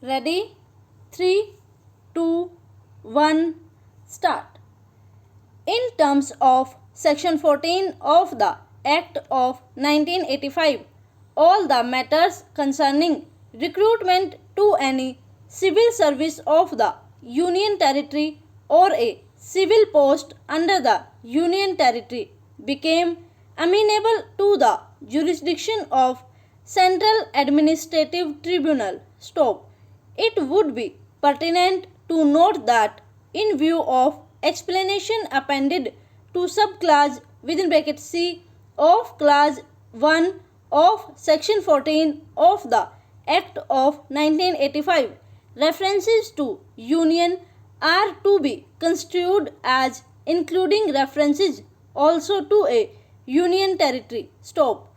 Ready? 3, 2, 1, start. In terms of Section 14 of the Act of 1985, all the matters concerning recruitment to any civil service of the Union Territory or a civil post under the Union Territory became amenable to the jurisdiction of Central Administrative Tribunal. Stop. It would be pertinent to note that in view of explanation appended to subclause within bracket C of clause 1 of section 14 of the Act of 1985, references to union are to be construed as including references also to a union territory. Stop.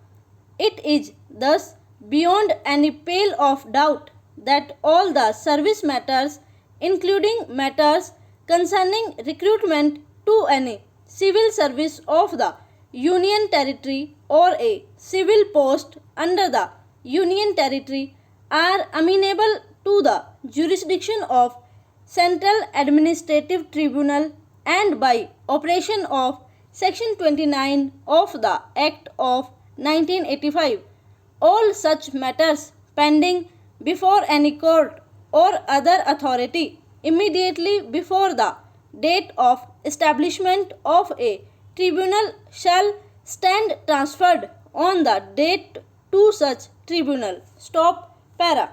It is thus beyond any pale of doubt that all the service matters, including matters concerning recruitment to any civil service of the Union Territory or a civil post under the Union Territory, are amenable to the jurisdiction of Central Administrative Tribunal, and by operation of Section 29 of the Act of 1985, all such matters pending before any court or other authority immediately before the date of establishment of a tribunal shall stand transferred on the date to such tribunal. Stop para.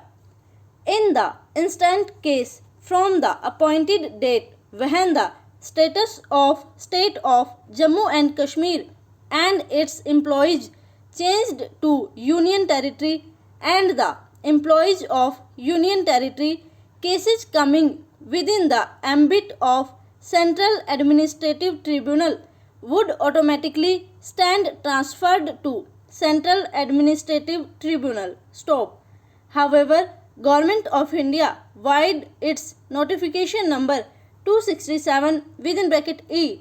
In the instant case from the appointed date when the status of state of Jammu and Kashmir and its employees changed to Union Territory, and the employees of Union Territory cases coming within the ambit of Central Administrative Tribunal would automatically stand transferred to Central Administrative Tribunal. Stop. However, Government of India vide its notification number 267 within bracket E,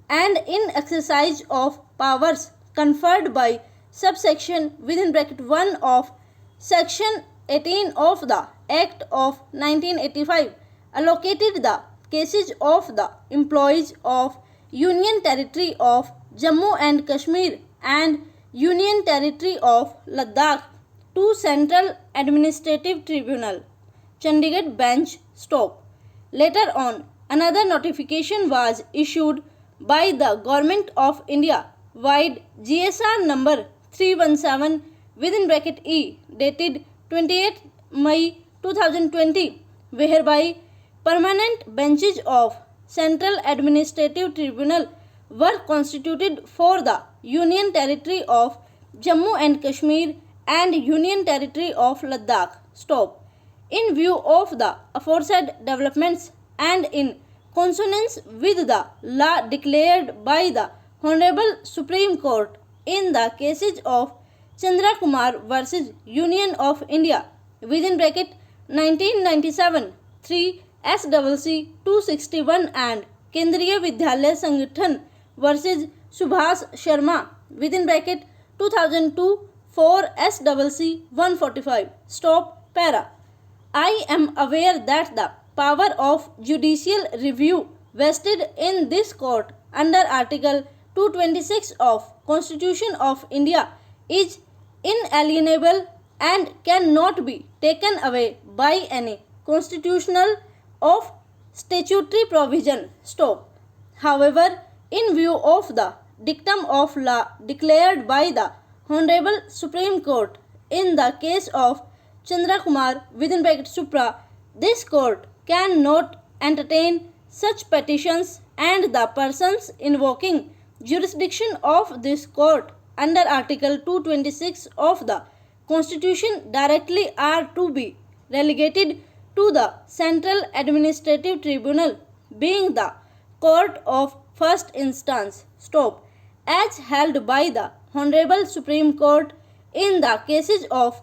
and in exercise of powers conferred by subsection within bracket 1 of section 18 of the Act of 1985, allocated the cases of the employees of Union Territory of Jammu and Kashmir and Union Territory of Ladakh to Central Administrative Tribunal, Chandigarh Bench. Stop. Later on, another notification was issued by the Government of India vide GSR number 317 within bracket E, dated 28 May 2020, whereby permanent benches of Central Administrative Tribunal were constituted for the Union Territory of Jammu and Kashmir and Union Territory of Ladakh. Stop. In view of the aforesaid developments and in consonance with the law declared by the Honorable Supreme Court in the cases of Chandra Kumar versus Union of India within bracket 1997 3 SCC 261 and Kendriya Vidyalaya Sangathan versus Subhas Sharma within bracket 2002 4 SCC 145. Stop para. I am aware that the power of judicial review vested in this court under Article 226 of Constitution of India is inalienable and cannot be taken away by any constitutional of statutory provision. Stop. However, in view of the dictum of law declared by the Honorable Supreme Court in the case of Chandra Kumar within bracket Supra, this court cannot entertain such petitions, and the persons invoking jurisdiction of this court under Article 226 of the Constitution directly are to be relegated to the Central Administrative Tribunal, being the court of first instance. Stop. As held by the Honorable Supreme Court in the cases of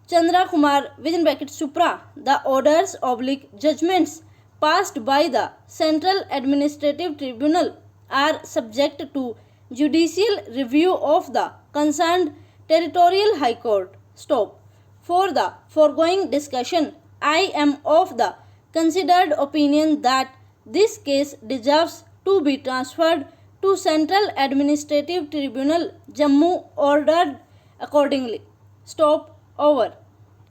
Chandra Kumar within bracket Supra, the orders oblique judgments passed by the Central Administrative Tribunal are subject to judicial review of the concerned Territorial High Court. Stop. For the foregoing discussion, I am of the considered opinion that this case deserves to be transferred to Central Administrative Tribunal, Jammu, ordered accordingly. Stop. Over.